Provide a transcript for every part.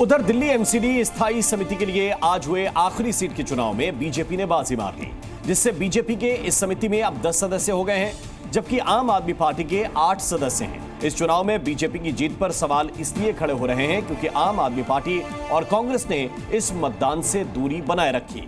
उधर दिल्ली एमसीडी स्थायी समिति के लिए आज हुए आखिरी सीट के चुनाव में बीजेपी ने बाजी मार ली, जिससे बीजेपी के इस समिति में अब 10 सदस्य हो गए हैं, जबकि आम आदमी पार्टी के 8 सदस्य हैं। इस चुनाव में बीजेपी की जीत पर सवाल इसलिए खड़े हो रहे हैं क्योंकि आम आदमी पार्टी और कांग्रेस ने इस मतदान से दूरी बनाए रखी।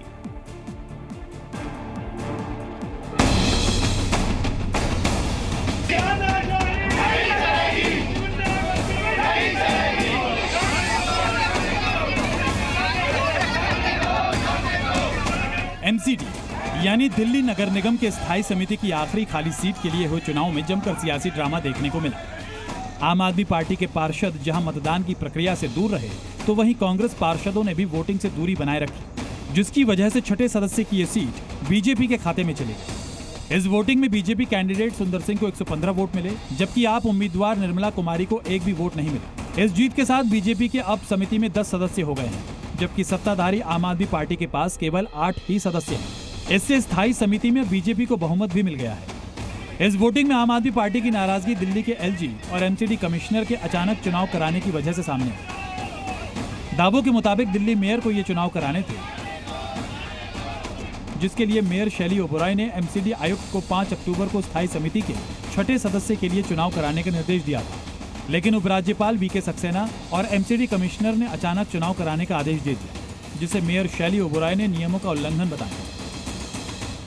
एमसीडी यानी दिल्ली नगर निगम के स्थायी समिति की आखिरी खाली सीट के लिए हुए चुनाव में जमकर सियासी ड्रामा देखने को मिला। आम आदमी पार्टी के पार्षद जहां मतदान की प्रक्रिया से दूर रहे, तो वहीं कांग्रेस पार्षदों ने भी वोटिंग से दूरी बनाए रखी, जिसकी वजह से छठे सदस्य की ये सीट बीजेपी के खाते में चली गई। इस वोटिंग में बीजेपी कैंडिडेट सुंदर सिंह को 115 वोट मिले, जबकि आप उम्मीदवार निर्मला कुमारी को एक भी वोट नहीं मिला। इस जीत के साथ बीजेपी के अब समिति में 10 सदस्य हो गए हैं, जबकि सत्ताधारी आम आदमी पार्टी के पास केवल 8 ही सदस्य हैं। इससे स्थायी समिति में बीजेपी को बहुमत भी मिल गया है। इस वोटिंग में आम आदमी पार्टी की नाराजगी दिल्ली के एलजी और एमसीडी कमिश्नर के अचानक चुनाव कराने की वजह से सामने आई। दावों के मुताबिक दिल्ली मेयर को ये चुनाव कराने थे, जिसके लिए मेयर शैली ओबेरॉय ने एमसीडी आयुक्त को 5 अक्टूबर को स्थायी समिति के छठे सदस्य के लिए चुनाव कराने का निर्देश दिया था, लेकिन उपराज्यपाल वीके सक्सेना और एमसीडी कमिश्नर ने अचानक चुनाव कराने का आदेश दे दिया, जिसे मेयर शैली ओबेरॉय ने नियमों का उल्लंघन बताया।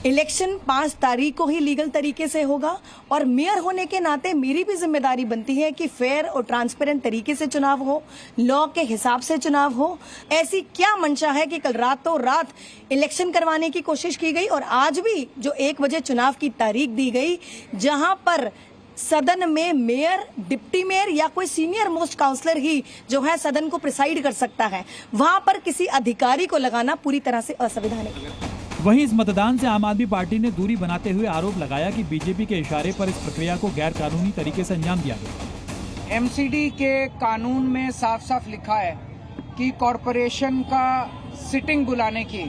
इलेक्शन 5 तारीख को ही लीगल तरीके से होगा और मेयर होने के नाते मेरी भी जिम्मेदारी बनती है कि फेयर और ट्रांसपेरेंट तरीके से चुनाव हो, लॉ के हिसाब से चुनाव हो। ऐसी क्या मंशा है कि कल रातों रात इलेक्शन करवाने की कोशिश की गई और आज भी जो 1 बजे चुनाव की तारीख दी गई, जहां पर सदन में मेयर, डिप्टी मेयर या कोई सीनियर मोस्ट काउंसलर ही जो है सदन को प्रिसाइड कर सकता है, वहां पर किसी अधिकारी को लगाना पूरी तरह से असंवैधानिक है। वहीं इस मतदान से आम आदमी पार्टी ने दूरी बनाते हुए आरोप लगाया कि बीजेपी के इशारे पर इस प्रक्रिया को गैर कानूनी तरीके से अंजाम दिया गया। एमसीडी के कानून में साफ साफ लिखा है कि कॉरपोरेशन का सिटिंग बुलाने की,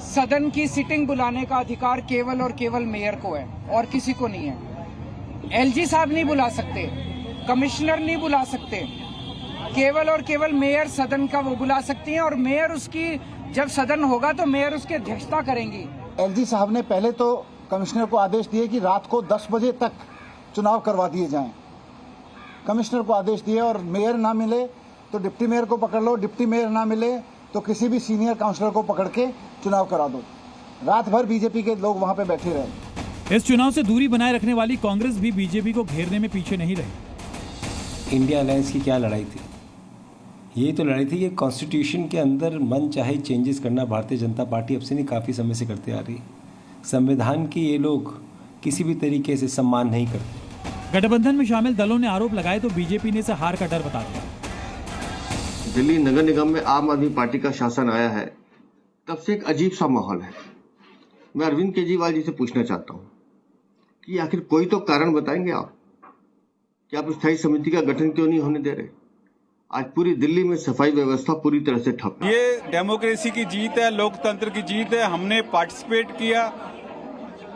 सदन की सिटिंग बुलाने का अधिकार केवल और केवल मेयर को है और किसी को नहीं है। एलजी साहब नहीं बुला सकते, कमिश्नर नहीं बुला सकते, केवल और केवल मेयर सदन का वो बुला सकती हैं और मेयर उसकी, जब सदन होगा तो मेयर उसकी अध्यक्षता करेंगी। एलजी साहब ने पहले तो कमिश्नर को आदेश दिए कि रात को 10 बजे तक चुनाव करवा दिए जाएं। कमिश्नर को आदेश दिए और मेयर ना मिले तो डिप्टी मेयर को पकड़ लो, डिप्टी मेयर ना मिले तो किसी भी सीनियर काउंसलर को पकड़ के चुनाव करा दो। रात भर बीजेपी के लोग वहां पे बैठे रहे। इस चुनाव से दूरी बनाए रखने वाली कांग्रेस भी बीजेपी को घेरने में पीछे नहीं रही। इंडिया अलायंस की क्या लड़ाई थी? ये तो लड़ाई थी कि कॉन्स्टिट्यूशन के अंदर मन चाहे चेंजेस करना भारतीय जनता पार्टी अब से नहीं, काफ़ी समय से करते आ रही है। संविधान की ये लोग किसी भी तरीके से सम्मान नहीं करते। गठबंधन में शामिल दलों ने आरोप लगाए तो बीजेपी ने इसे हार का डर बता दिया। दिल्ली नगर निगम में आम आदमी पार्टी का शासन आया है, तब से एक अजीब सा माहौल है। मैं अरविंद केजरीवाल जी से पूछना चाहता हूँ कि आखिर कोई तो कारण बताएंगे आप कि आप स्थायी समिति का गठन क्यों नहीं होने दे रहे? आज पूरी दिल्ली में सफाई व्यवस्था पूरी तरह से ठप है। ये डेमोक्रेसी की जीत है, लोकतंत्र की जीत है। हमने पार्टिसिपेट किया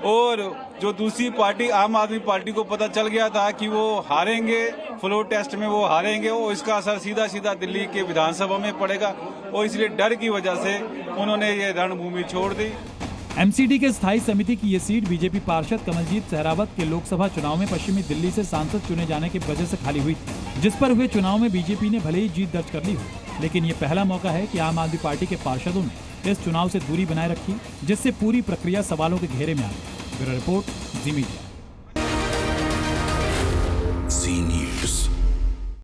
और जो दूसरी पार्टी आम आदमी पार्टी को पता चल गया था कि वो हारेंगे, फ्लोर टेस्ट में वो हारेंगे, और इसका असर सीधा सीधा दिल्ली के विधानसभा में पड़ेगा, और इसलिए डर की वजह से उन्होंने ये रणभूमि छोड़ दी। एमसीडी के स्थायी समिति की ये सीट बीजेपी पार्षद कमलजीत सहरावत के लोकसभा चुनाव में पश्चिमी दिल्ली से सांसद चुने जाने की वजह से खाली हुई थी, जिस पर हुए चुनाव में बीजेपी ने भले ही जीत दर्ज कर ली हो, लेकिन ये पहला मौका है कि आम आदमी पार्टी के पार्षदों ने इस चुनाव से दूरी बनाए रखी, जिससे पूरी प्रक्रिया सवालों के घेरे में आ गई। ब्यूरो रिपोर्ट, जी मीडिया।